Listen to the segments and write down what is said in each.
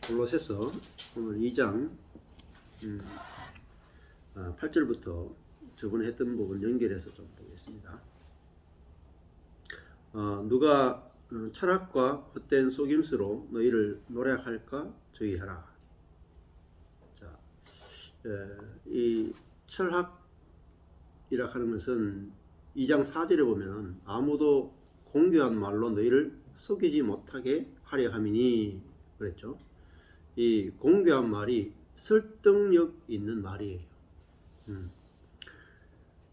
골로새서 오늘 2장 8절부터 저번에 했던 부분 연결해서 좀 보겠습니다. 누가 철학과 헛된 속임수로 너희를 노략할까 주의하라. 자, 이 철학이라 하는 것은 2장 4절에 보면 아무도 공교한 말로 너희를 속이지 못하게 하려 함이니 그랬죠. 이 공교한 말이 설득력 있는 말이에요.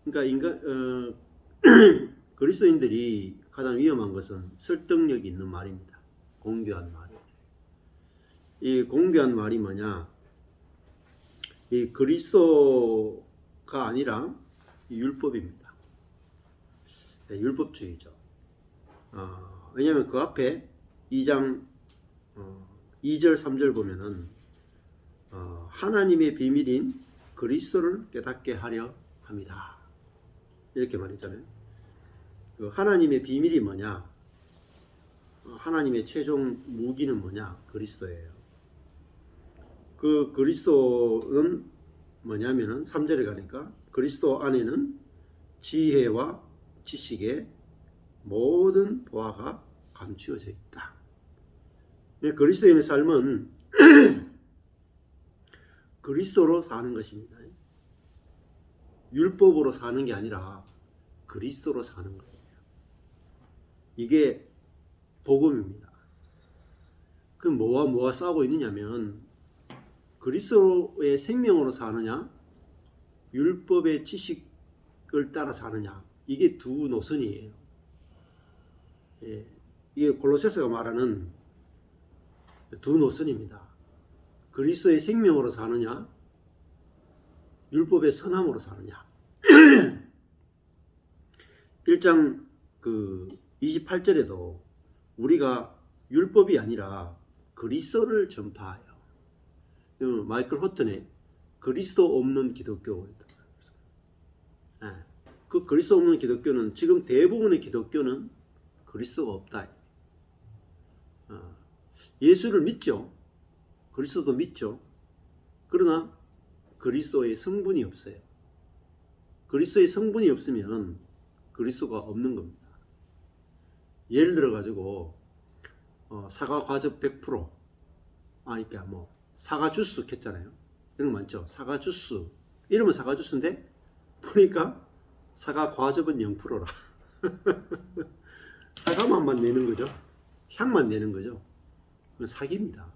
그러니까 그리스도인들이 가장 위험한 것은 설득력 있는 말입니다. 공교한 말. 이 공교한 말이 뭐냐? 이 그리스도가 아니라 율법입니다. 율법주의죠. 왜냐하면 그 앞에 2장 2절 3절 보면은 하나님의 비밀인 그리스도를 깨닫게 하려 합니다. 이렇게 말했잖아요. 그 하나님의 비밀이 뭐냐? 하나님의 최종 무기는 뭐냐? 그리스도예요. 그 그리스도는 뭐냐면은 3절에 가니까 그리스도 안에는 지혜와 지식의 모든 보화가 감추어져 있다. 그리스도인의 삶은 그리스도로 사는 것입니다. 율법으로 사는 게 아니라 그리스도로 사는 거예요. 이게 복음입니다. 그럼 뭐와 싸우고 있느냐면 그리스도의 생명으로 사느냐 율법의 지식을 따라 사느냐, 이게 두 노선이에요. 이게 골로새서가 말하는 두 노선입니다. 그리스도의 생명으로 사느냐 율법의 선함으로 사느냐. 1장 28절에도 우리가 율법이 아니라 그리스도를 전파하여, 마이클 호튼의 그리스도 없는 기독교. 그 그리스도 없는 기독교는 지금 대부분의 기독교는 그리스도가 없다. 예수를 믿죠. 그리스도도 믿죠. 그러나 그리스도의 성분이 없어요. 그리스도의 성분이 없으면 그리스도가 없는 겁니다. 예를 들어 가지고 사과 과즙 100%, 그러니까 사과 주스 켰잖아요. 이런 거 많죠. 사과 주스. 이름은 사과 주스인데 보니까 사과 과즙은 0%라. 사과 맛만 내는 거죠. 향만 내는 거죠. 그건 사기입니다.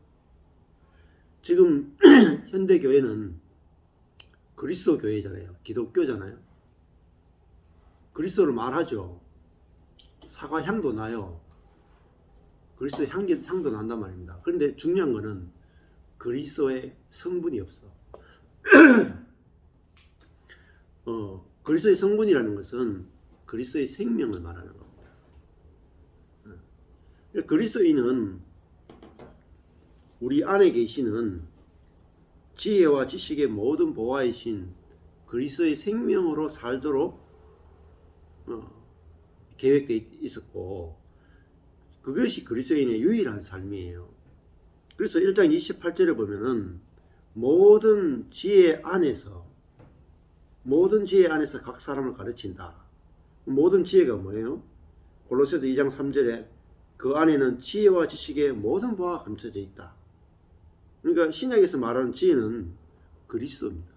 지금 현대 교회는 그리스도 교회잖아요. 기독교잖아요. 그리스도를 말하죠. 사과 향도 나요. 그리스도의 향도 난단 말입니다. 그런데 중요한 거는 그리스도의 성분이 없어. 그리스도의 성분이라는 것은 그리스도의 생명을 말하는 겁니다. 그리스도인은 우리 안에 계시는 지혜와 지식의 모든 보화이신 그리스도의 생명으로 살도록 계획되어 있었고, 그것이 그리스도인의 유일한 삶이에요. 그래서 1장 28절에 보면은 모든 지혜 안에서 각 사람을 가르친다. 모든 지혜가 뭐예요? 골로새서 2장 3절에 그 안에는 지혜와 지식의 모든 보화가 감춰져 있다. 그러니까 신약에서 말하는 지혜는 그리스도입니다.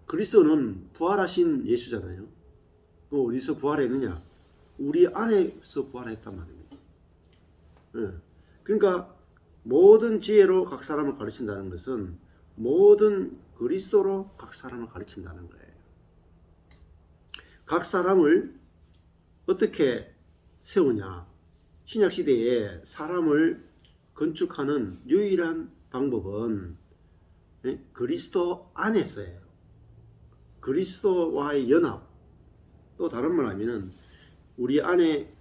그리스도는 부활하신 예수잖아요. 또 어디서 부활했느냐? 우리 안에서 부활했단 말입니다. 그러니까 모든 지혜로 각 사람을 가르친다는 것은 모든 그리스도로 각 사람을 가르친다는 거예요. 각 사람을 어떻게 세우냐? 신약 시대에 사람을 건축하는 유일한 방법은 그리스도 안에서예요. 그리스도와의 연합. 또 다른 말 하면은 우리 안에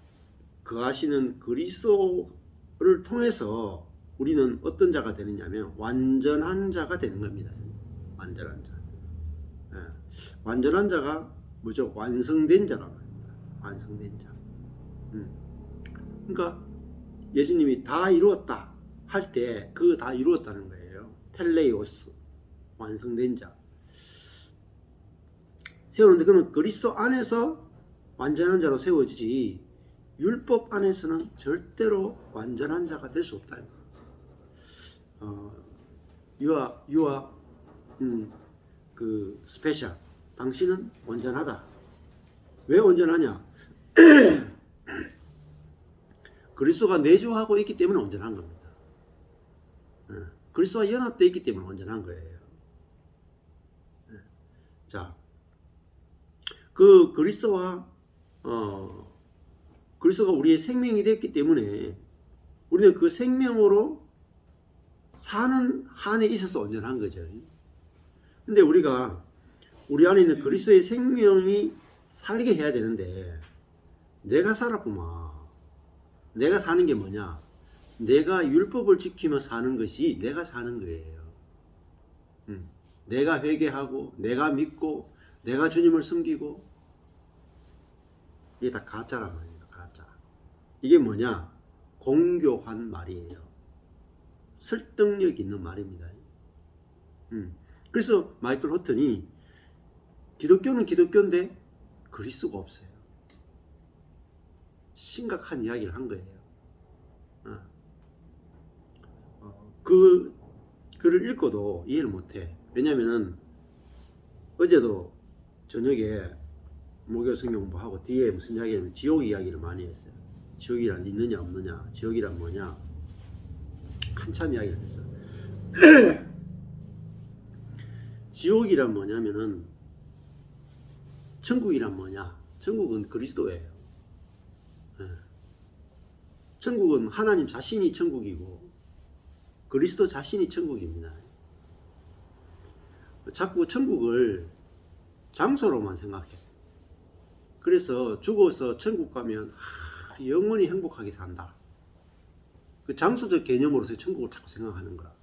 거하시는 그리스도를 통해서 우리는 어떤 자가 되느냐면 완전한 자가 되는 겁니다. 완전한 자. 완전한 자가 뭐죠? 완성된 자라고 합니다. 완성된 자. 그러니까 예수님이 다 이루었다. 할 때 그거 다 이루었다는 거예요. 텔레이오스, 완성된 자. 세우는데 그러면 그리스도 안에서 완전한 자로 세워지지 율법 안에서는 절대로 완전한 자가 될 수 없다. 유아 그 스페셜, 당신은 온전하다. 왜 온전하냐? 그리스도가 내주하고 있기 때문에 온전한 겁니다. 그리스도와 연합되어 있기 때문에 온전한 거예요. 자, 그 그리스도가 우리의 생명이 됐기 때문에 우리는 그 생명으로 사는 한에 있어서 온전한 거죠. 근데 우리가 우리 안에 있는 그리스도의 생명이 살게 해야 되는데 내가 살았구만. 내가 사는 게 뭐냐? 내가 율법을 지키며 사는 것이 내가 사는 거예요. 내가 회개하고 내가 믿고 내가 주님을 섬기고 이게 다 가짜란 말이에요. 가짜. 이게 뭐냐? 공교한 말이에요. 설득력 있는 말입니다. 그래서 마이클 호튼이 기독교는 기독교인데 그리스도가 없어요. 심각한 이야기를 한 거예요. 그 글을 읽고도 이해를 못해. 왜냐면은 어제도 저녁에 목요 성경 공부하고 뒤에 무슨 이야기냐면 지옥 이야기를 많이 했어요. 지옥이란 있느냐 없느냐, 지옥이란 뭐냐, 한참 이야기를 했어요. 지옥이란 뭐냐면은 천국이란 뭐냐? 천국은 그리스도예요. 천국은 하나님 자신이 천국이고 그리스도 자신이 천국입니다. 자꾸 천국을 장소로만 생각해. 그래서 죽어서 천국 가면 영원히 행복하게 산다. 그 장소적 개념으로서 천국을 자꾸 생각하는 거야.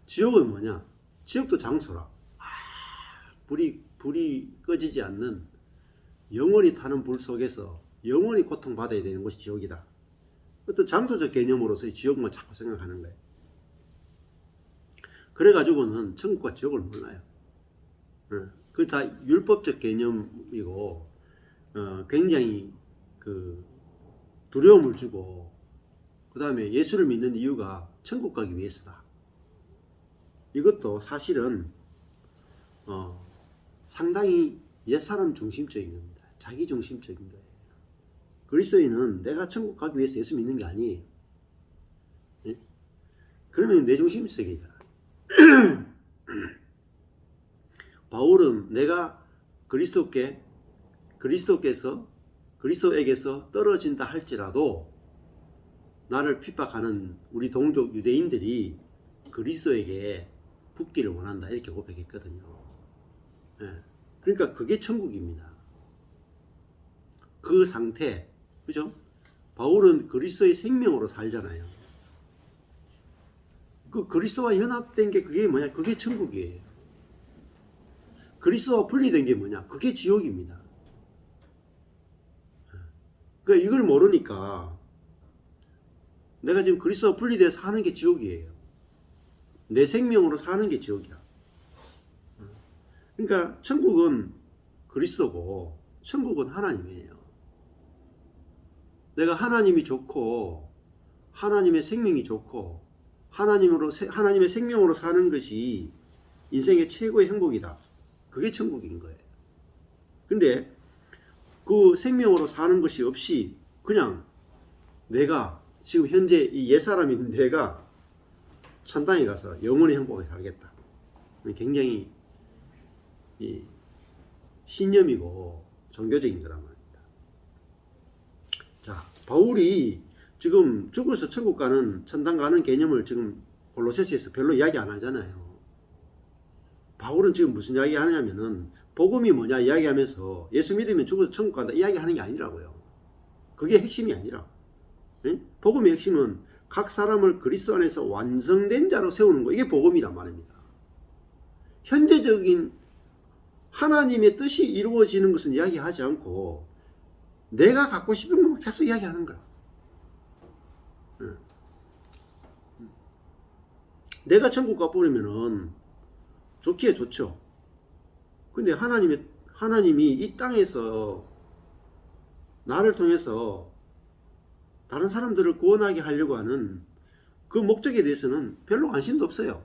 지옥은 뭐냐? 지옥도 장소라. 불이 꺼지지 않는 영원히 타는 불 속에서 영원히 고통받아야 되는 것이 지옥이다. 어떤 장소적 개념으로서 지옥만 자꾸 생각하는 거예요. 그래가지고는 천국과 지옥을 몰라요. 그 다 율법적 개념이고 굉장히 그 두려움을 주고 그 다음에 예수를 믿는 이유가 천국 가기 위해서다. 이것도 사실은 상당히 옛사람 중심적인 겁니다. 자기 중심적인 거예요. 그리스도인은 내가 천국 가기 위해서 예수 믿는 게 아니에요. 예? 그러면 내 중심적이잖아. 바울은 내가 그리스도에게서 떨어진다 할지라도 나를 핍박하는 우리 동족 유대인들이 그리스도에게 붙기를 원한다 이렇게 고백했거든요. 예. 그러니까 그게 천국입니다. 그 상태, 그죠? 바울은 그리스도의 생명으로 살잖아요. 그 그리스도와 연합된 게 그게 뭐냐? 그게 천국이에요. 그리스도와 분리된 게 뭐냐? 그게 지옥입니다. 그러니까 이걸 모르니까 내가 지금 그리스도와 분리돼서 사는 게 지옥이에요. 내 생명으로 사는 게 지옥이야. 그러니까 천국은 그리스도고 천국은 하나님이에요. 내가 하나님이 좋고 하나님의 생명이 좋고 하나님의 생명으로 사는 것이 인생의 최고의 행복이다. 그게 천국인 거예요. 근데 그 생명으로 사는 것이 없이 그냥 내가 지금 현재 이 옛사람인 내가 천당에 가서 영원히 행복하게 살겠다. 굉장히 신념이고 종교적인 거란 말입니다. 자, 바울이 지금 죽어서 천국 가는, 천당 가는 개념을 지금 골로새서에서 별로 이야기 안 하잖아요. 바울은 지금 무슨 이야기 하냐면은 복음이 뭐냐 이야기하면서 예수 믿으면 죽어서 천국 간다 이야기하는 게 아니라고요. 그게 핵심이 아니라. 네? 복음의 핵심은 각 사람을 그리스도 안에서 완성된 자로 세우는 거, 이게 복음이란 말입니다. 현재적인 하나님의 뜻이 이루어지는 것은 이야기하지 않고 내가 갖고 싶은 것만 계속 이야기하는 거야. 내가 천국 가버리면은 좋기에 좋죠. 근데 하나님이 이 땅에서 나를 통해서 다른 사람들을 구원하게 하려고 하는 그 목적에 대해서는 별로 관심도 없어요.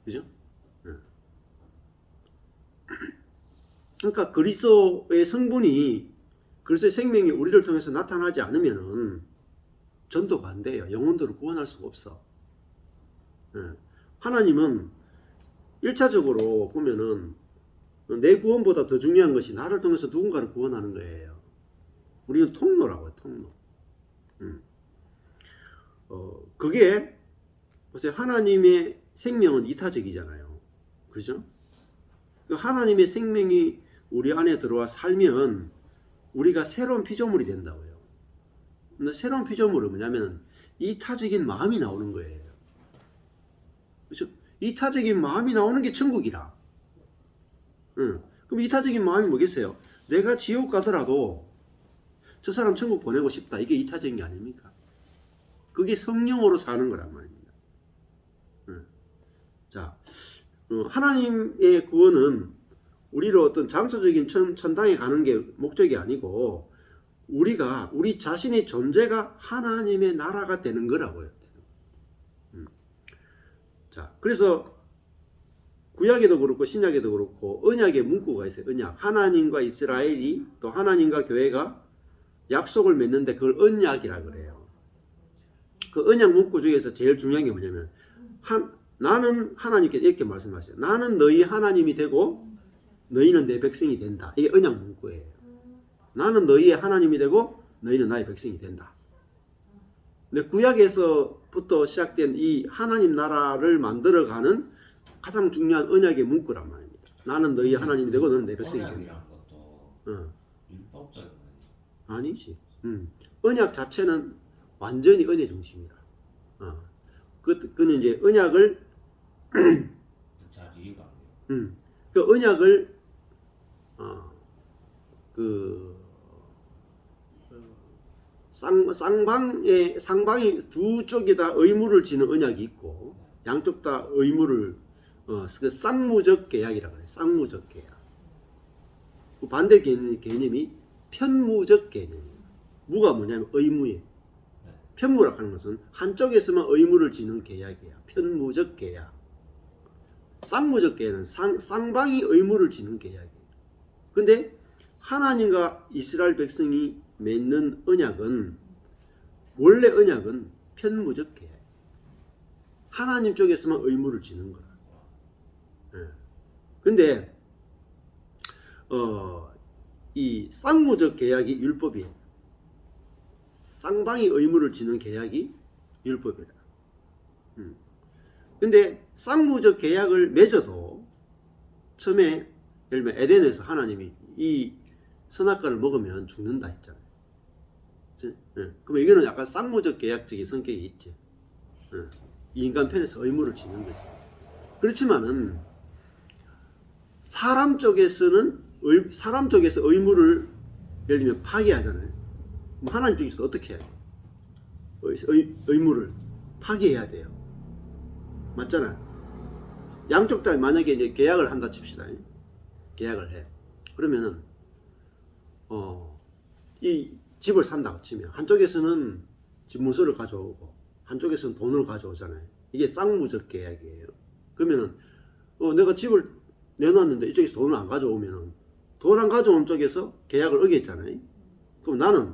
그죠? 그러니까 그리스도의 성분이, 그리스도의 생명이 우리를 통해서 나타나지 않으면은 전도가 안 돼요. 영혼들을 구원할 수가 없어. 하나님은 1차적으로 보면은 내 구원보다 더 중요한 것이 나를 통해서 누군가를 구원하는 거예요. 우리는 통로라고요, 통로. 그게 보세요. 하나님의 생명은 이타적이잖아요. 그죠? 하나님의 생명이 우리 안에 들어와 살면 우리가 새로운 피조물이 된다고요. 근데 새로운 피조물은 뭐냐면 이타적인 마음이 나오는 거예요. 그렇죠? 이타적인 마음이 나오는 게 천국이라. 그럼 이타적인 마음이 뭐겠어요? 내가 지옥 가더라도 저 사람 천국 보내고 싶다. 이게 이타적인 게 아닙니까? 그게 성령으로 사는 거란 말입니다. 자, 하나님의 구원은 우리로 어떤 장소적인 천당에 가는 게 목적이 아니고 우리 자신의 존재가 하나님의 나라가 되는 거라고요. 자, 그래서 구약에도 그렇고 신약에도 그렇고 언약의 문구가 있어요. 언약. 하나님과 이스라엘이 또 하나님과 교회가 약속을 맺는데 그걸 언약이라 그래요. 그 언약 문구 중에서 제일 중요한 게 뭐냐면 나는 하나님께 이렇게 말씀하세요. 나는 너희 하나님이 되고 너희는 내 백성이 된다. 이게 언약 문구예요. 나는 너희의 하나님이 되고 너희는 나의 백성이 된다. 근데 구약에서부터 시작된 이 하나님 나라를 만들어가는 가장 중요한 언약의 문구란 말입니다. 나는 너희 하나님이 되고 너는 내 백성이 된다. 것도 율법적인 아니지. 언약 자체는 완전히 은혜 중심이라. 그는 이제 언약을 잘 이해가 안 돼요. 그 언약을 상방이 두 쪽에다 의무를 지는 언약이 있고 양쪽 다 의무를 그 쌍무적 계약이라고 해요. 쌍무적 계약. 그 반대 개념이 편무적 개념이에요. 무가 뭐냐면 의무예요. 편무라고 하는 것은 한쪽에서만 의무를 지는 계약이야. 편무적 계약. 쌍무적 계약은 쌍방이 의무를 지는 계약이에요. 근데 하나님과 이스라엘 백성이 맺는 언약은 원래 언약은 편무적 계약. 하나님 쪽에서만 의무를 지는 거라. 근데 이 쌍무적 계약이 율법이에요. 쌍방이 의무를 지는 계약이 율법이다. 근데 쌍무적 계약을 맺어도 처음에 예를 들면 에덴에서 하나님이 이 선악과를 먹으면 죽는다 했잖아요. 그럼 이거는 약간 쌍무적 계약적인 성격이 있지. 이 인간 편에서 의무를 지는 거지. 그렇지만은 사람 쪽에서 의무를 예를 들면 파기하잖아요. 그럼 하나님 쪽에서 어떻게 해야 돼요? 의무를 파기해야 돼요. 맞잖아요. 양쪽 다 만약에 이제 계약을 한다 칩시다. 계약을 해. 그러면은 이 집을 산다고 치면 한쪽에서는 집 문서를 가져오고 한쪽에서는 돈을 가져오잖아요. 이게 쌍무적 계약이에요. 그러면은 내가 집을 내놨는데 이쪽에서 돈을 안 가져오면은 돈 안 가져온 쪽에서 계약을 어겼잖아요. 그럼 나는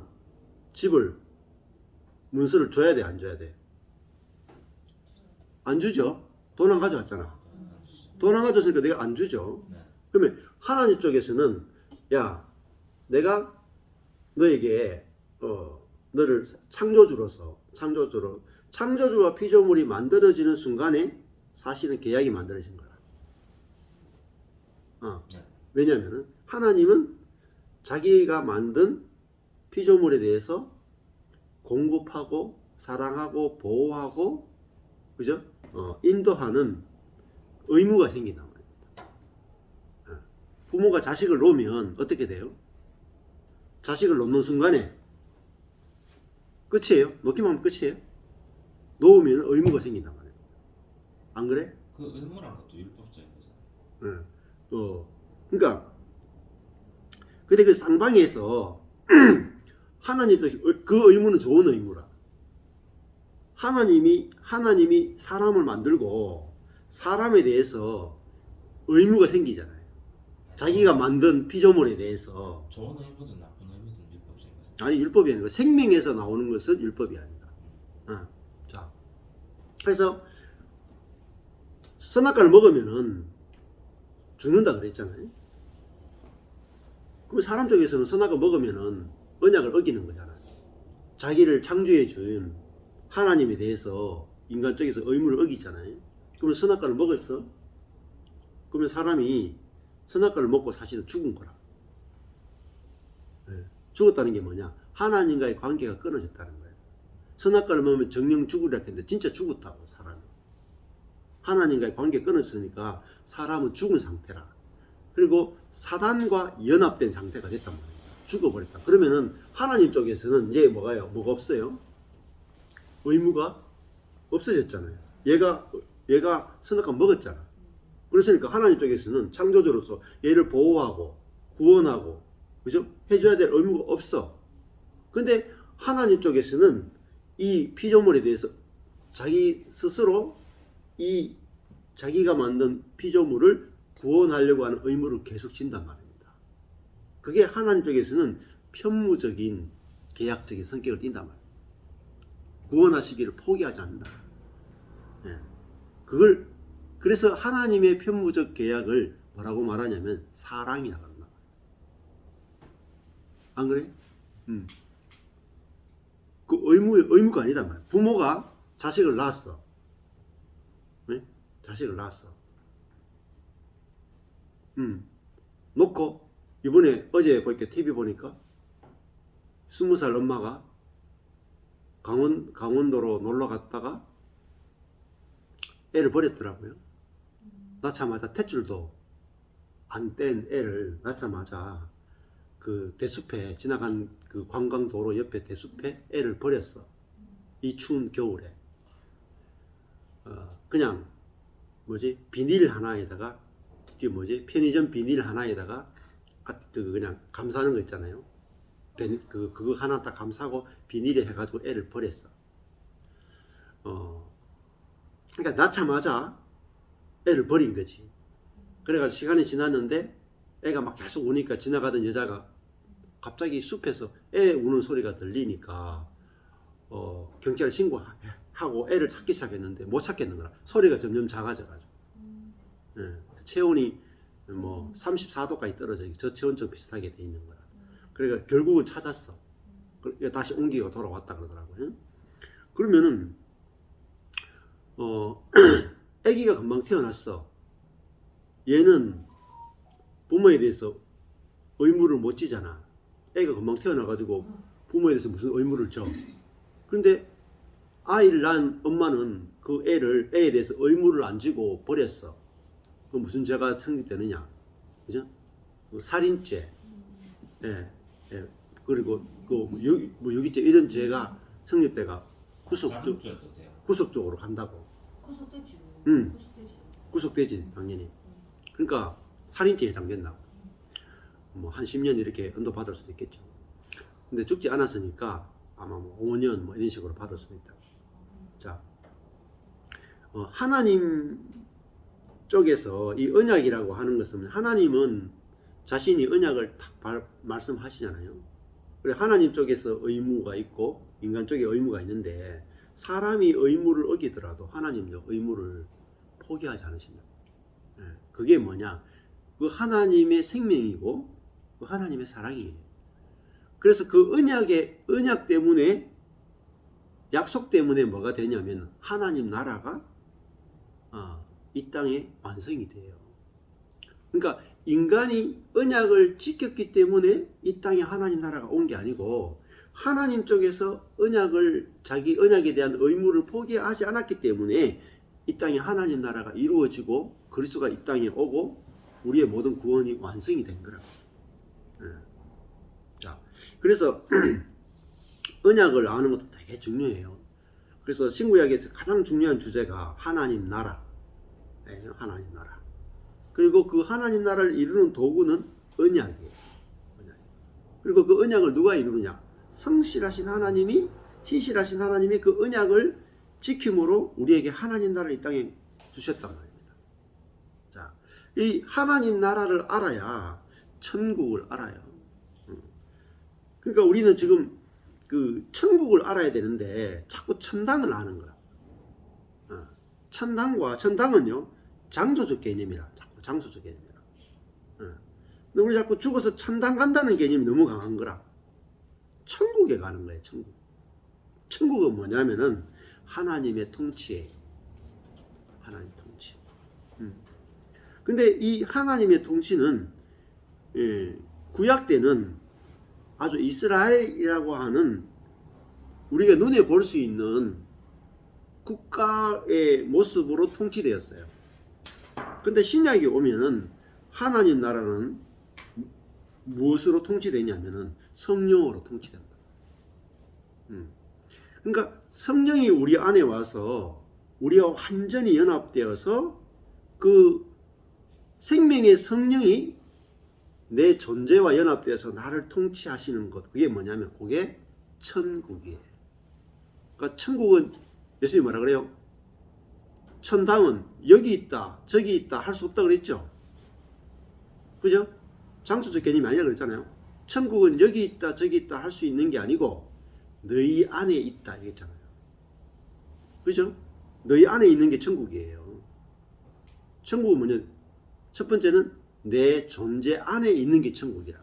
집을 문서를 줘야 돼, 안 줘야 돼? 안 주죠. 돈 안 가져왔잖아. 돈 안 가져왔으니까 내가 안 주죠. 그러면 하나님 쪽에서는 야, 내가 너에게 너를 창조주와 피조물이 만들어지는 순간에 사실은 계약이 만들어진 거라. 왜냐하면 하나님은 자기가 만든 피조물에 대해서 공급하고 사랑하고 보호하고 그죠? 인도하는 의무가 생긴단 말입니다. 부모가 자식을 놓으면 어떻게 돼요? 자식을 놓는 순간에 끝이에요. 놓기만 하면 끝이에요. 놓으면 의무가 생긴단 말이에요. 안 그래? 그 의무란 것도 율법적인 거잖아요. 예. 그러니까 근데 그 쌍방에서 하나님도 그 의무는 좋은 의무라. 하나님이 사람을 만들고 사람에 대해서 의무가 생기잖아요. 자기가 만든 피조물에 대해서. 좋은 의무든 나쁜 의무든 율법적인 거잖아요. 아니 율법이 아니고 생명에서 나오는 것은 율법이 아니다. 자, 그래서 선악과를 먹으면은 죽는다 그랬잖아요. 그럼 사람 쪽에서는 선악을 먹으면은 언약을 어기는 거잖아요. 자기를 창조해 준 하나님에 대해서 인간 쪽에서 의무를 어기잖아요. 그러면 선악과를 먹었어? 그러면 사람이 선악과를 먹고 사실은 죽은 거라. 네. 죽었다는 게 뭐냐? 하나님과의 관계가 끊어졌다는 거예요. 선악과를 먹으면 정령 죽으라 했는데 진짜 죽었다고 사람이. 하나님과의 관계가 끊어졌으니까 사람은 죽은 상태라. 그리고 사단과 연합된 상태가 됐단 말이에요. 죽어버렸다. 그러면은 하나님 쪽에서는 이제 뭐가 없어요? 의무가 없어졌잖아요. 얘가 선악과 먹었잖아. 그랬으니까 하나님 쪽에서는 창조주로서 얘를 보호하고 구원하고 그죠? 해줘야 될 의무가 없어. 근데 하나님 쪽에서는 이 피조물에 대해서 자기 스스로 이 자기가 만든 피조물을 구원하려고 하는 의무를 계속 진단 말입니다. 그게 하나님 쪽에서는 편무적인 계약적인 성격을 띈단 말이에요. 구원하시기를 포기하지 않는다. 예. 그래서 하나님의 편무적 계약을 뭐라고 말하냐면 사랑이라고 합니다. 안 그래? 그 의무가 아니다 말이야. 부모가 자식을 낳았어. 네? 자식을 낳았어. 놓고 이번에 어제 보니까 TV 보니까 20살 엄마가 강원도로 놀러 갔다가 애를 버렸더라고요. 낳자마자 탯줄도 안 뗀 애를 낳자마자 그 대숲에 지나간 그 관광도로 옆에 대숲에 애를 버렸어. 이 추운 겨울에. 그냥 비닐 하나에다가 편의점 비닐 하나에다가 그냥 감싸는 거 있잖아요. 그거 하나 딱 감싸고 비닐에 해가지고 애를 버렸어. 그러니까 낳자마자 애를 버린 거지. 그래가지고 시간이 지났는데 애가 막 계속 우니까 지나가던 여자가 갑자기 숲에서 애 우는 소리가 들리니까 경찰에 신고하고 애를 찾기 시작했는데 못 찾겠는 거야. 소리가 점점 작아져가지고. 예, 체온이 34도까지 떨어져 저체온증 비슷하게 돼 있는 거야. 그러니까 결국은 찾았어. 다시 옮기고 돌아왔다 그러더라고요. 그러면은 아기가 금방 태어났어. 얘는 부모에 대해서 의무를 못 지잖아. 애가 금방 태어나가지고 부모에 대해서 무슨 의무를 져. 근데 아이를 낳은 엄마는 그 애에 대해서 의무를 안 지고 버렸어. 그 무슨 죄가 성립되느냐? 그죠? 살인죄, 예. 그리고 유기죄 이런 죄가 성립돼가 구속적으로 간다고. 구속되지. 구속되지 당연히. 그러니까 살인죄에 해당된다고. 한 10년 이렇게 언도 받을 수도 있겠죠. 근데 죽지 않았으니까 아마 5년 이런 식으로 받을 수도 있다. 자, 하나님 쪽에서 이 언약이라고 하는 것은 하나님은 자신이 언약을 딱 말씀하시잖아요. 그래 하나님 쪽에서 의무가 있고 인간 쪽에 의무가 있는데 사람이 의무를 어기더라도 하나님도 의무를 포기하지 않으신다. 그게 뭐냐? 그 하나님의 생명이고 그 하나님의 사랑이에요. 그래서 그 언약 때문에 약속 때문에 뭐가 되냐면 하나님 나라가 이 땅에 완성이 돼요. 그러니까 인간이 언약을 지켰기 때문에 이 땅에 하나님 나라가 온 게 아니고 하나님 쪽에서 자기 언약에 대한 의무를 포기하지 않았기 때문에 이 땅에 하나님 나라가 이루어지고 그리스도가 이 땅에 오고 우리의 모든 구원이 완성이 된 거라고. 자, 그래서 언약을 아는 것도 되게 중요해요. 그래서 신구약에서 가장 중요한 주제가 하나님 나라, 하나님 나라. 그리고 그 하나님 나라를 이루는 도구는 언약이에요. 언약. 그리고 그 언약을 누가 이루느냐? 성실하신 하나님이, 신실하신 하나님이 그 언약을 지킴으로 우리에게 하나님 나라를 이 땅에 주셨단 말입니다. 자, 이 하나님 나라를 알아야 천국을 알아요. 그러니까 우리는 지금 그 천국을 알아야 되는데 자꾸 천당을 아는 거야. 천당은요 장소적 개념이라, 자꾸 장소적 개념이라. 근데 우리 자꾸 죽어서 천당 간다는 개념이 너무 강한 거라. 천국에 가는 거예요. 천국은 뭐냐면은 하나님의 통치에, 하나님 통치. 근데 이 하나님의 통치는 구약 때는 아주 이스라엘이라고 하는 우리가 눈에 볼 수 있는 국가의 모습으로 통치되었어요. 근데 신약에 오면은 하나님 나라는 무엇으로 통치되냐면은 성령으로 통치된다. 그러니까 성령이 우리 안에 와서 우리와 완전히 연합되어서 그 생명의 성령이 내 존재와 연합되어서 나를 통치하시는 것, 그게 뭐냐면 그게 천국이에요. 그러니까 천국은 예수님이 뭐라 그래요? 천당은 여기 있다 저기 있다 할 수 없다 그랬죠. 그죠? 장소적 개념이 아니라 그랬잖아요. 천국은 여기 있다 저기 있다 할 수 있는 게 아니고 너희 안에 있다 이랬잖아요. 그죠? 너희 안에 있는 게 천국이에요. 천국은 뭐냐? 첫 번째는 내 존재 안에 있는 게 천국이라.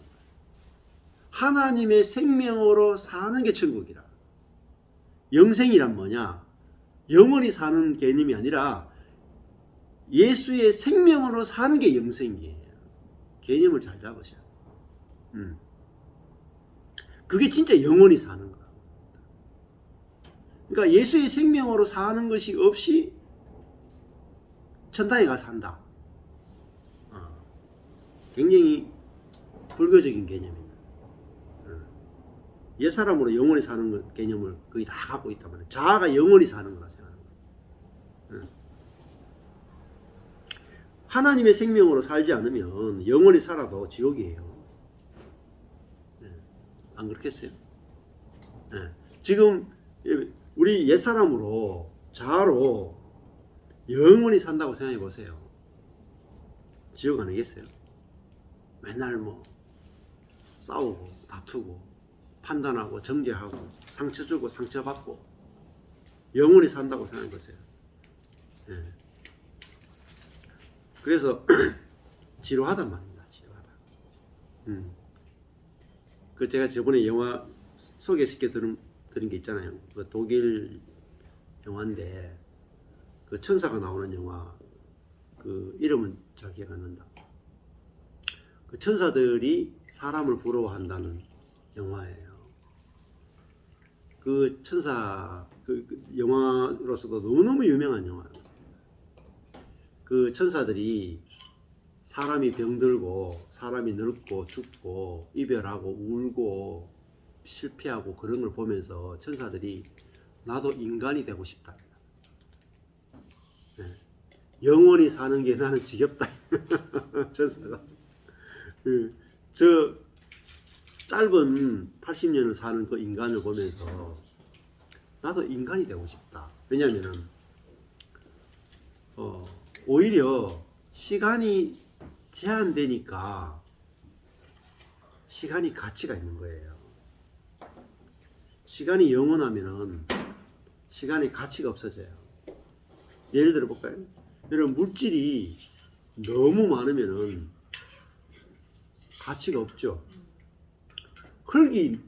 하나님의 생명으로 사는 게 천국이라. 영생이란 뭐냐? 영원히 사는 개념이 아니라 예수의 생명으로 사는 게 영생이에요. 개념을 잘 잡으셔야 돼요. 그게 진짜 영원히 사는 거야. 그러니까 예수의 생명으로 사는 것이 없이 천당에 가서 산다. 굉장히 불교적인 개념입니다. 옛사람으로 영원히 사는 개념을 거의 다 갖고 있단 말이에요. 자아가 영원히 사는 거라 생각하는 거예요. 하나님의 생명으로 살지 않으면 영원히 살아도 지옥이에요. 안 그렇겠어요? 지금 우리 옛사람으로 자아로 영원히 산다고 생각해 보세요. 지옥 아니겠어요? 맨날 뭐 싸우고 다투고 판단하고 정죄하고 상처 주고 상처받고 영원히 산다고 생각해 보세요. 그래서 지루하단 말입니다. 지루하다. 그 제가 저번에 영화 소개시켜 드린 게 있잖아요. 그 독일 영화인데 그 천사가 나오는 영화, 그 이름은 잘 기억 안 난다. 그 천사들이 사람을 부러워한다는 영화예요. 그 천사 그 영화로서도 너무너무 유명한 영화예요. 그 천사들이 사람이 병들고 사람이 늙고 죽고 이별하고 울고 실패하고 그런 걸 보면서 천사들이 나도 인간이 되고 싶다. 영원히 사는 게 나는 지겹다. 천사가. 저 짧은 80년을 사는 그 인간을 보면서 나도 인간이 되고 싶다. 왜냐면은 오히려 시간이 제한되니까 시간이 가치가 있는 거예요. 시간이 영원하면은 시간의 가치가 없어져요. 예를 들어 볼까요? 여러분, 물질이 너무 많으면은 가치가 없죠. 흙이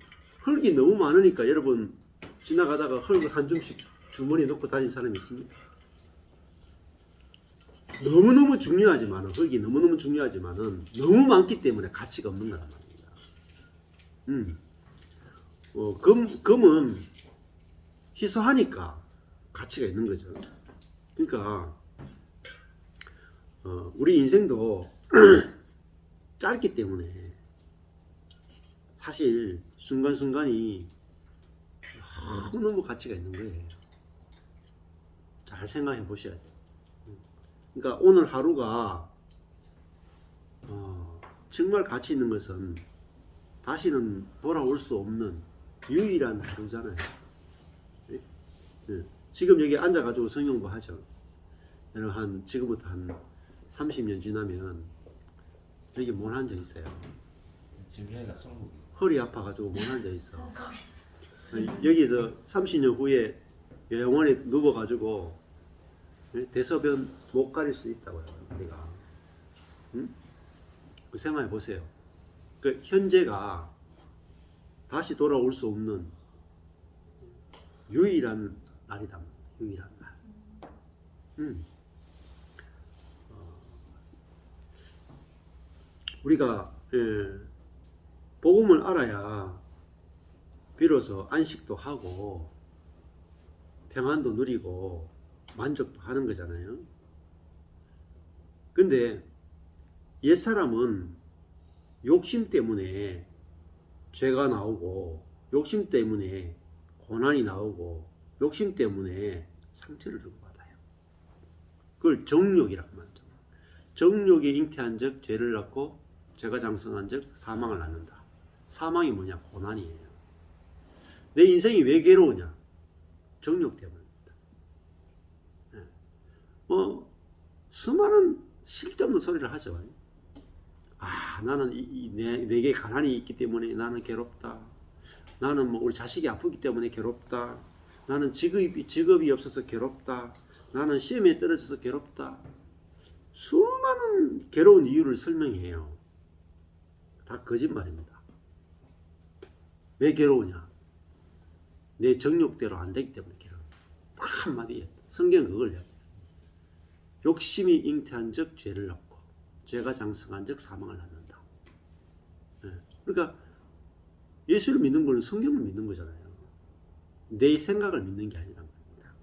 너무 많으니까 여러분 지나가다가 흙을 한 줌씩 주머니에 넣고 다니는 사람이 있습니까? 너무너무 중요하지만은, 흙이 너무너무 중요하지만은 너무 많기 때문에 가치가 없는 거란 말입니다. 금은 희소하니까 가치가 있는 거죠. 그러니까 우리 인생도 짧기 때문에 사실 순간순간이 너무너무 가치가 있는 거예요. 잘 생각해 보셔야 돼요. 그러니까 오늘 하루가 정말 가치 있는 것은 다시는 돌아올 수 없는 유일한 하루잖아요. 지금 여기 앉아가지고 성경부 하죠. 지금부터 한 30년 지나면 여기 못 앉아 있어요. 지금 여기가 천국이. 허리 아파가지고 못 앉아 있어. 여기서 30년 후에 영원히 누워가지고 대소변 못 가릴 수 있다고요. 우리가. 그 생각해 보세요. 그 현재가 다시 돌아올 수 없는 유일한 날이다. 유일한 날. 우리가 복음을 알아야 비로소 안식도 하고 평안도 누리고 만족도 하는 거잖아요. 근데 옛사람은 욕심 때문에 죄가 나오고 욕심 때문에 고난이 나오고 욕심 때문에 상처를 주고받아요. 그걸 정욕이라고 말하죠. 정욕에 잉태한 적 죄를 낳고 죄가 장성한 적 사망을 낳는다. 사망이 뭐냐? 고난이에요. 내 인생이 왜 괴로우냐? 정욕 때문입니다. 수많은 쓸데없는 소리를 하죠. 나는 내게 가난이 있기 때문에 나는 괴롭다. 나는 우리 자식이 아프기 때문에 괴롭다. 나는 직업이 없어서 괴롭다. 나는 시험에 떨어져서 괴롭다. 수많은 괴로운 이유를 설명해요. 다 거짓말입니다. 왜 괴로우냐? 내 정욕대로 안 되기 때문에 괴로워요. 딱 한마디예요. 성경은 그걸 해요. 욕심이 잉태한 적 죄를 낳고 죄가 장성한 적 사망을 낳는다. 그러니까 예수를 믿는 거는 성경을 믿는 거잖아요. 내 생각을 믿는 게 아니란 말입니다.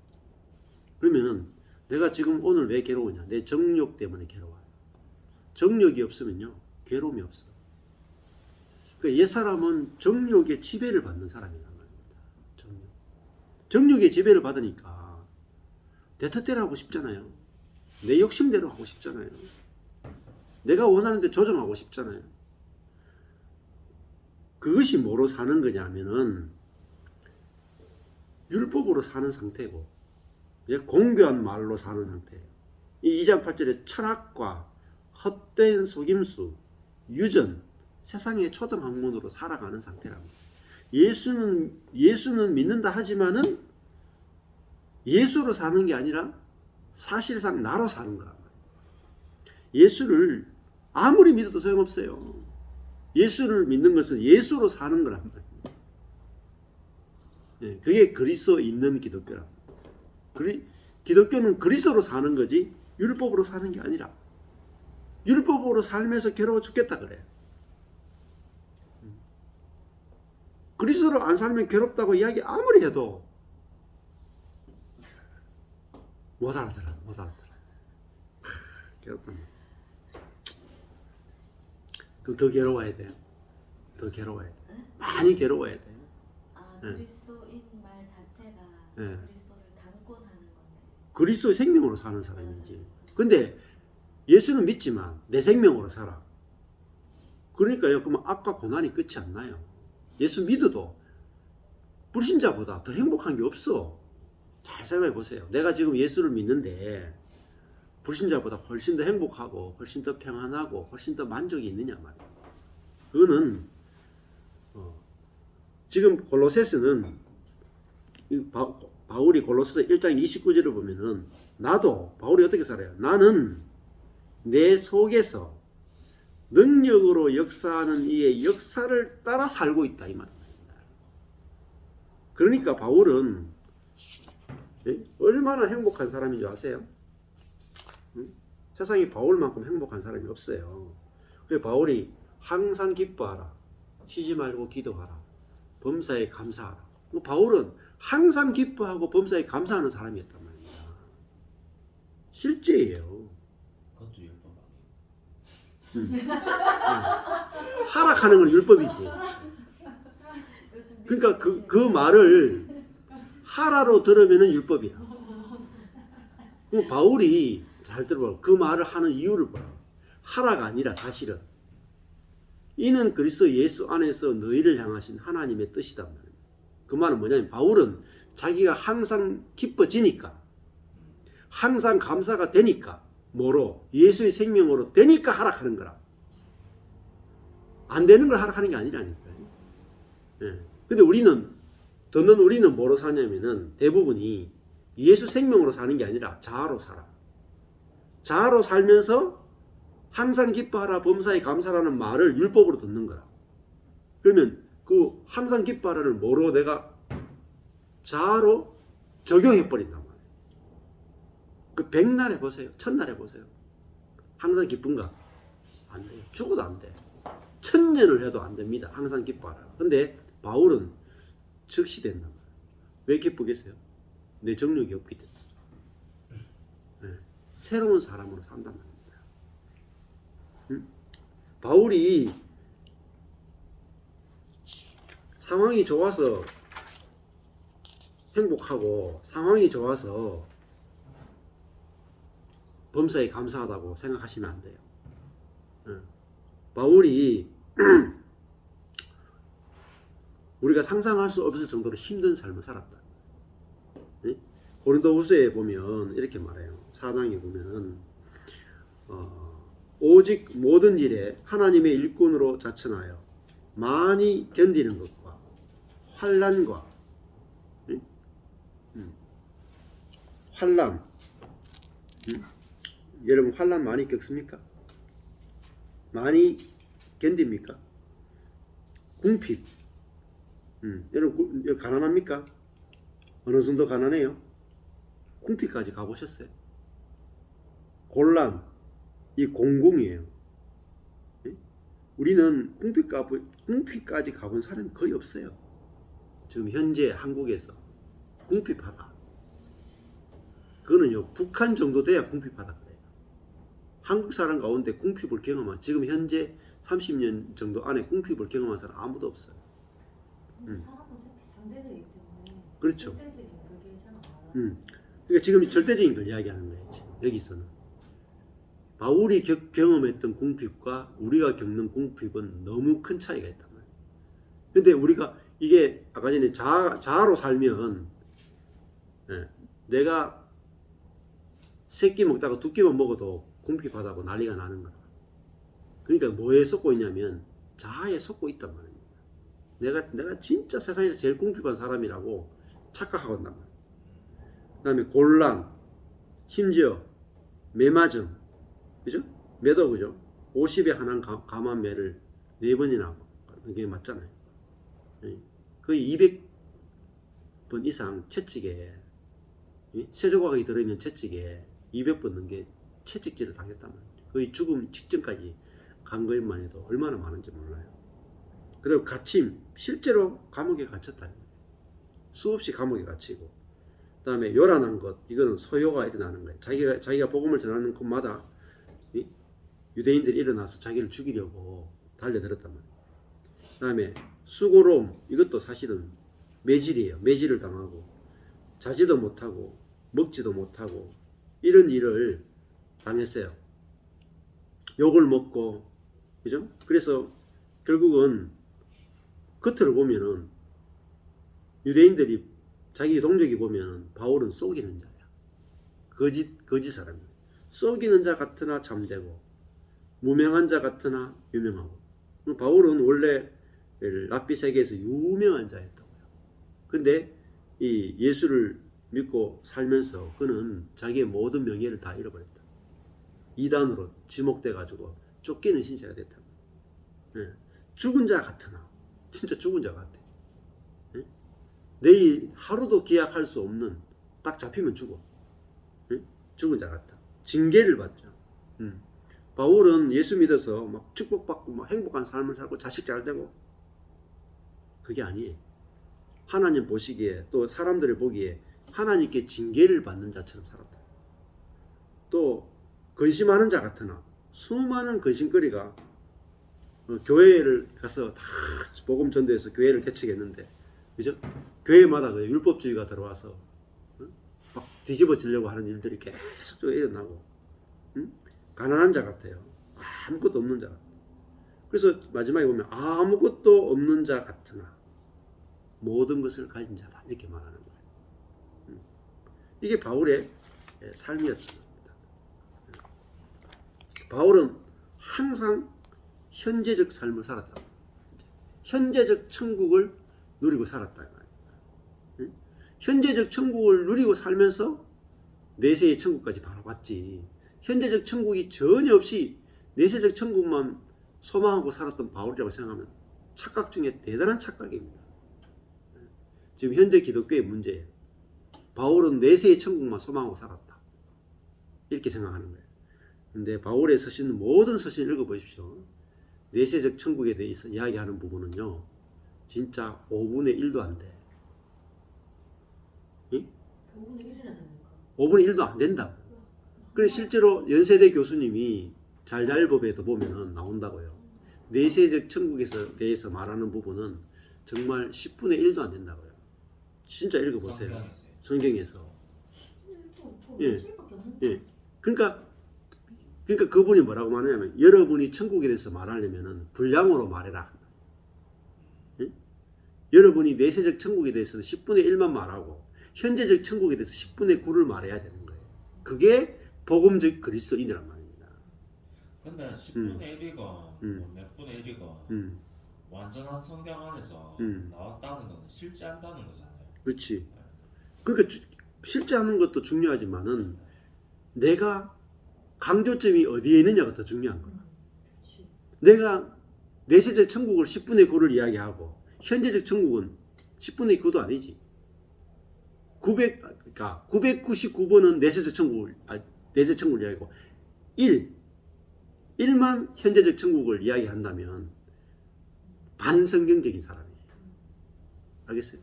그러면은 내가 지금 오늘 왜 괴로우냐? 내 정욕 때문에 괴로워요. 정욕이 없으면요 괴로움이 없어. 그러니까 옛사람은 정욕의 지배를 받는 사람이란 말입니다. 정욕의 지배를 받으니까 내 뜻대로 하고 싶잖아요. 내 욕심대로 하고 싶잖아요. 내가 원하는 데 조정하고 싶잖아요. 그것이 뭐로 사는 거냐면은 율법으로 사는 상태고 공교한 말로 사는 상태예요. 이 2장 8절에 철학과 헛된 속임수, 유전, 세상의 초등학문으로 살아가는 상태랍니다. 예수는 믿는다 하지만은 예수로 사는 게 아니라 사실상 나로 사는 거란 말이에요. 예수를 아무리 믿어도 소용없어요. 예수를 믿는 것은 예수로 사는 거란 말이에요. 그게 그리스도 있는 기독교란 말이에요. 기독교는 그리스도로 사는 거지 율법으로 사는 게 아니라 율법으로 살면서 괴로워 죽겠다 그래요. 그리스도로 안 살면 괴롭다고 이야기 아무리 해도 못 알아들어. 괴롭다. 그럼 더 괴로워야 돼요. 많이 괴로워야 돼요. 그리스도인 말 자체가 그리스도를 닮고 사는 건데. 그리스도의 생명으로 사는 사람이지. 근데 예수는 믿지만 내 생명으로 살아. 그러니까요. 그러면 악과 고난이 끝이 안 나요. 예수 믿어도 불신자보다 더 행복한 게 없어. 잘 생각해 보세요. 내가 지금 예수를 믿는데 불신자보다 훨씬 더 행복하고 훨씬 더 평안하고 훨씬 더 만족이 있느냐 말이에요. 그거는 지금 골로새서는 바울이 골로새서 1장 29절을 보면은 바울이 어떻게 살아요? 나는 내 속에서 능력으로 역사하는 이의 역사를 따라 살고 있다 이 말입니다. 그러니까 바울은 얼마나 행복한 사람인 줄 아세요? 세상에 바울만큼 행복한 사람이 없어요. 그래서 바울이 항상 기뻐하라, 쉬지 말고 기도하라, 범사에 감사하라. 바울은 항상 기뻐하고 범사에 감사하는 사람이었단 말입니다. 실제예요. 그것도 율법 아니에요? 하락하는 건 율법이지. 그러니까 그 말을 하라로 들으면 율법이야. 바울이 잘 들어봐. 그 말을 하는 이유를 보라. 하라가 아니라 사실은 이는 그리스도 예수 안에서 너희를 향하신 하나님의 뜻이단 말이에요. 그 말은 뭐냐면 바울은 자기가 항상 기뻐지니까 항상 감사가 되니까 뭐로? 예수의 생명으로 되니까 하락하는 거라. 안 되는 걸 하락하는 게 아니라니까요. 예. 근데 우리는 뭐로 사냐면은 대부분이 예수 생명으로 사는 게 아니라 자아로 살아. 자아로 살면서 항상 기뻐하라 범사에 감사라는 말을 율법으로 듣는 거야. 그러면 그 항상 기뻐하라를 뭐로 내가 자아로 적용해 버린단 말이에요. 그 백날 해보세요. 첫날 해보세요. 항상 기쁜가? 안 돼요. 죽어도 안 돼. 1000년을 해도 안 됩니다. 항상 기뻐하라. 근데 바울은 즉시 된단 말이에요. 왜 기쁘겠어요? 내 정력이 없기 때문에. 네. 새로운 사람으로 산단 말입니다. 응? 바울이 상황이 좋아서 행복하고 상황이 좋아서 범사에 감사하다고 생각하시면 안 돼요. 응. 바울이 우리가 상상할 수 없을 정도로 힘든 삶을 살았다. 응? 고린도후서에 보면 이렇게 말해요. 4장에 보면은 오직 모든 일에 하나님의 일꾼으로 자천하여 많이 견디는 것과 환난과 환난 여러분 환난 많이 겪습니까? 많이 견딥니까? 궁핍 여러분 가난합니까? 어느 정도 가난해요? 궁핍까지 가보셨어요? 곤란 이 공공이에요. 우리는 궁핍까지 가본 사람이 거의 없어요. 지금 현재 한국에서 궁핍하다. 그거는요 북한 정도 돼야 궁핍하다 그래요. 한국 사람 가운데 궁핍을 경험한 지금 현재 30년 정도 안에 궁핍을 경험한 사람 아무도 없어요. 근데 사람은 어차피 상대적이기 때문에 그렇죠. 절대적인 그게 잘 안 나와요. 그러니까 지금 절대적인 걸 이야기하는 거예요. 지금 여기서는. 바울이 경험했던 궁핍과 우리가 겪는 궁핍은 너무 큰 차이가 있단 말이에요. 근데 우리가 이게 아까 전에 자아로 살면 내가 세 끼 먹다가 두 끼만 먹어도 궁핍하다고 난리가 나는 거야. 그러니까 뭐에 속고 있냐면 자아에 속고 있단 말입니다. 내가 진짜 세상에서 제일 궁핍한 사람이라고 착각하고 있단 말이에요. 그 다음에 곤란, 심지어 매맞음, 그죠? 매도 그죠? 50에 하나 감한 매를 4번이나 하고 그게 맞잖아요. 거의 200번 이상 채찍에 쇠조각이 들어있는 채찍에 200번 넣은 게 채찍질을 당했단 말이에요. 거의 죽음 직전까지 간 것만 해도 얼마나 많은지 몰라요. 그리고 갇힘, 실제로 감옥에 갇혔다. 수없이 감옥에 갇히고, 그 다음에 요란한 것, 이거는 소요가 일어나는 거예요. 자기가 복음을 전하는 곳마다 유대인들이 일어나서 자기를 죽이려고 달려들었단 말이에요. 그 다음에 수고로움, 이것도 사실은 매질이에요. 매질을 당하고 자지도 못하고 먹지도 못하고 이런 일을 당했어요. 욕을 먹고, 그죠? 그래서 결국은 겉으로 보면은 유대인들이 자기 동족이 보면은 바울은 속이는 자야. 거짓 사람이야. 속이는 자 같으나 참되고 무명한 자 같으나 유명하고. 바울은 원래 랍비 세계에서 유명한 자였다고요. 근데 이 예수를 믿고 살면서 그는 자기의 모든 명예를 다 잃어버렸다. 이단으로 지목돼 가지고 쫓기는 신세가 됐다. 죽은 자 같으나 진짜 죽은 자 같아. 내일 하루도 기약할 수 없는 딱 잡히면 죽어. 죽은 자 같다. 징계를 받죠. 바울은 예수 믿어서 막 축복받고 막 행복한 삶을 살고 자식 잘 되고 그게 아니에요. 하나님 보시기에 또 사람들이 보기에 하나님께 징계를 받는 자처럼 살았다. 또 근심하는 자 같으나 수많은 근심거리가 교회를 가서 다 복음 전도해서 교회를 개척했는데, 그죠? 교회마다 그 율법주의가 들어와서 막 뒤집어지려고 하는 일들이 계속 일어나고 가난한 자 같아요. 아무것도 없는 자 같아요. 그래서 마지막에 보면 아무것도 없는 자 같으나 모든 것을 가진 자다 이렇게 말하는 거예요. 이게 바울의 삶이었던 겁니다. 바울은 항상 현재적 삶을 살았다. 현재적 천국을 누리고 살았다. 현재적 천국을 누리고 살면서 내세의 천국까지 바로 갔지. 현재적 천국이 전혀 없이 내세적 천국만 소망하고 살았던 바울이라고 생각하면 착각 중에 대단한 착각입니다. 지금 현재 기독교의 문제예요. 바울은 내세의 천국만 소망하고 살았다. 이렇게 생각하는 거예요. 근데 바울의 서신 모든 서신 읽어보십시오. 내세적 천국에 대해서 이야기하는 부분은요. 진짜 5분의 1도 안 돼. 5분의 1이나 됩니까? 5분의 1도 안 된다고. 그래서 실제로 연세대 교수님이 잘잘법에도 보면은 나온다고요. 내세적 천국에서 대해서 말하는 부분은 정말 10분의 1도 안 된다고요. 진짜 읽어보세요. 성경에서. 예. 예. 그러니까 그분이 뭐라고 말하냐면 여러분이 천국에 대해서 말하려면은 분량으로 말해라. 예? 여러분이 내세적 천국에 대해서는 10분의 1만 말하고 현재적 천국에 대해서 10분의 9를 말해야 되는 거예요. 그게 복음적 그리스도인이란 말입니다. 근데 10분의 1이가 몇 분의 1이가 완전한 성경 안에서 나왔다는 건 실제한다는 거잖아요. 그렇지. 그러니까 실제하는 것도 중요하지만은 내가 강조점이 어디에 있느냐가 더 중요한 거야. 내가 내세적 천국을 10분의 9를 이야기하고 현재적 천국은 10분의 9도 아니지. 999번은 내세적 천국을 이야기하고 1만 현재적 천국을 이야기한다면 반성경적인 사람이에요. 알겠어요?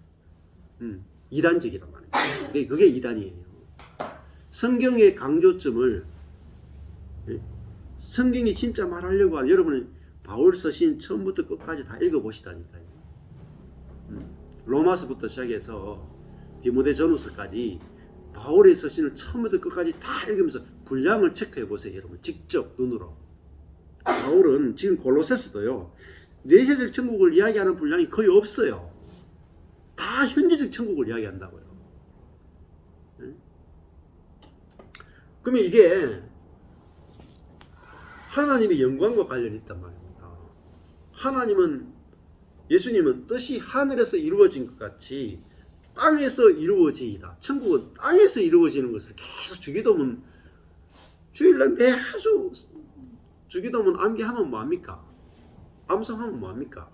이단적이란 말이에요. 그게 이단이에요. 성경의 강조점을 성경이 진짜 말하려고 하는 여러분은 바울 서신 처음부터 끝까지 다 읽어보시다니까요. 로마서부터 시작해서 디모데전후서까지 바울의 서신을 처음부터 끝까지 다 읽으면서 분량을 체크해 보세요. 여러분 직접 눈으로. 바울은 지금 골로새서도요. 내세적 천국을 이야기하는 분량이 거의 없어요. 다 현재적 천국을 이야기한다고요. 그러면 이게 하나님의 영광과 관련이 있단 말입니다. 예수님은 뜻이 하늘에서 이루어진 것 같이 땅에서 이루어지이다. 천국은 땅에서 이루어지는 것을 계속 주기도문 주일날 매주 주기도문 암기하면 뭐합니까? 암송하면 뭐합니까?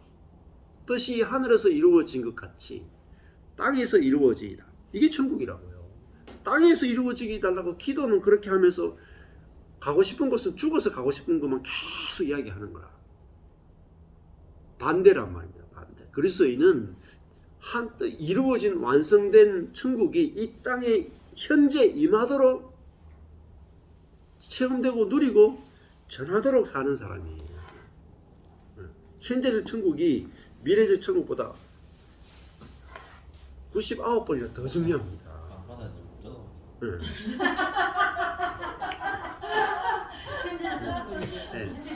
뜻이 하늘에서 이루어진 것 같이 땅에서 이루어지이다. 이게 천국이라고요. 땅에서 이루어지게 달라고 기도는 그렇게 하면서 가고 싶은 곳은 죽어서 가고 싶은 것만 계속 이야기하는 거야. 반대란 말입니다. 반대. 그리스도인은 한뜻 이루어진 완성된 천국이 이 땅에 현재 임하도록 체험되고 누리고 전하도록 사는 사람이에요. 현재적 천국이 미래적 천국보다 99번이나 더 중요합니다. 밤마다 좀 뜨거워. 현재는 천국을 얘기해서 네. 현재